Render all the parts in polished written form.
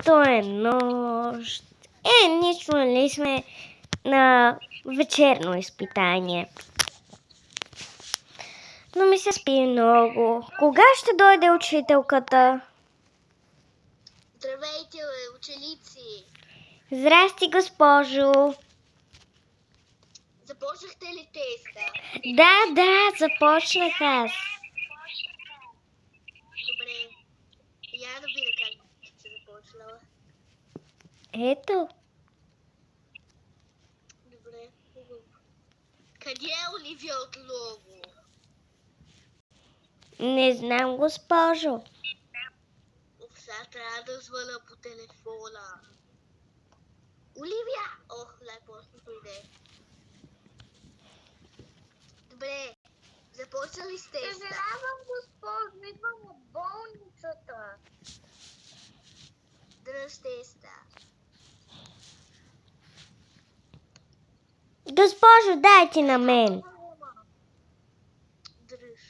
То е нощ. Нищо, нали сме на вечерно изпитание. Но ми се спи много. Кога ще дойде учителката? Здравейте, ученици! Здрасти, госпожо. Започнахте ли теста? Да, започнах аз. Добре. Я да видя как сте започнала. Ето. Добре, хубаво. Къде е Оливия отново? Не знам, госпожо. Сега трябва да звъна по телефона. Оливия! Ох, най-после дойде. Добре. Започна ли с теста? Съжалявам, госпожо, идвам от болницата. Дръж теста. Госпожо, дайте на мен. Дръж.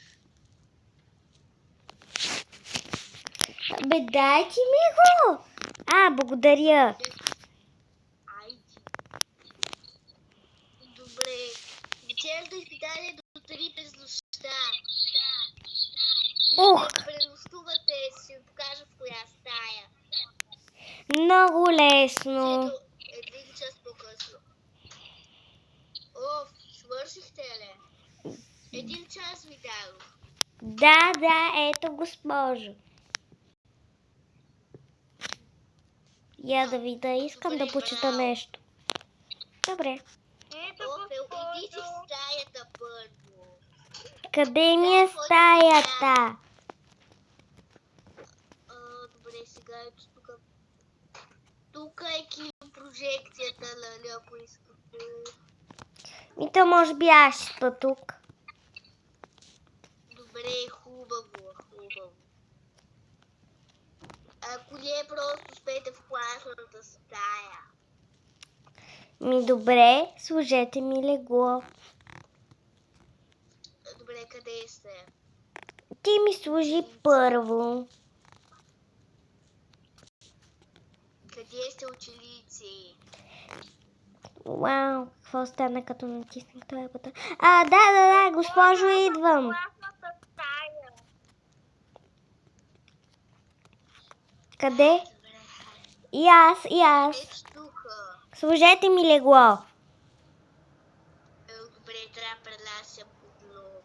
Бе, дайте ми го. Благодаря. Айди. Добре. Вечерното изпитание до 3 през нощта. Ух. Пренощувате, ще ви покажа в коя стая. Много лесно. Ето, 1 час по-късно. О, свършихте ли? 1 час ви дадох. Да, ето, госпожо. Я да видя, искам да почита нещо. Добре. Ето, Иди си в госпожо. стаята първо. Къде ми е стаята? Добре, сега ето тук. Тук е кинопрожекцията, нали, ако искате. То може би аз ще спа тук. Добре, хубаво. Ако не е, просто спете в класната стая. Добре, сложете ми легло. Добре, къде сте? Ти ми служи първо. Къде сте, ученици? Вау, какво стана като натиснах този бутон? Да, госпожо, идвам. Класната стая. Къде? И аз. Ето тук. Сложете ми легло. Добре, трябва да пренася подлога.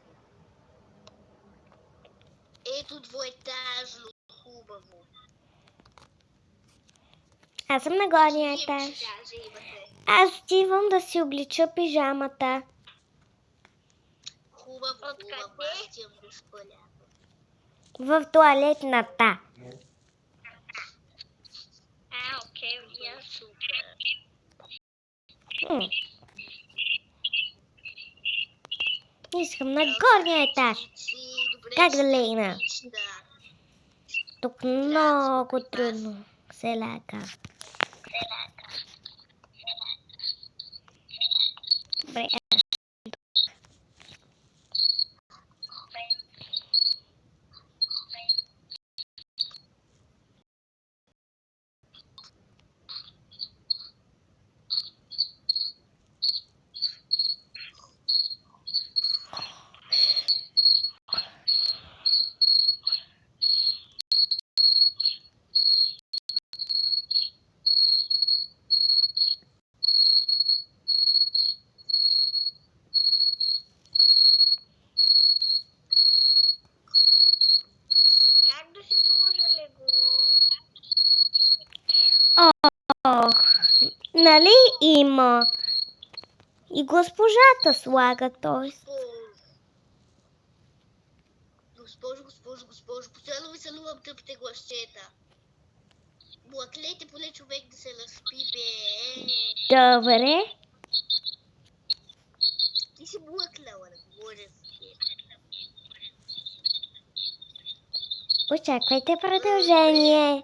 Ето двоетажно, хубаво. Аз съм на горния етаж. Аз отивам да си облича пижамата. Хубаво, аз ти я изпълня. В туалетната. Окей, я супер. Искам на горния етаж. Как да легна? Тук много трудно се ляга. Добре. Как да си сложа легло? Ох, нали има? И госпожата слага, т.е. Госпожо, постоянно ви сънувам тъпите гласчета. Блаклете поне човек да се наспи, бе. Добре. Ти си блъкнала, да говоря с теб. Очаквайте продължение.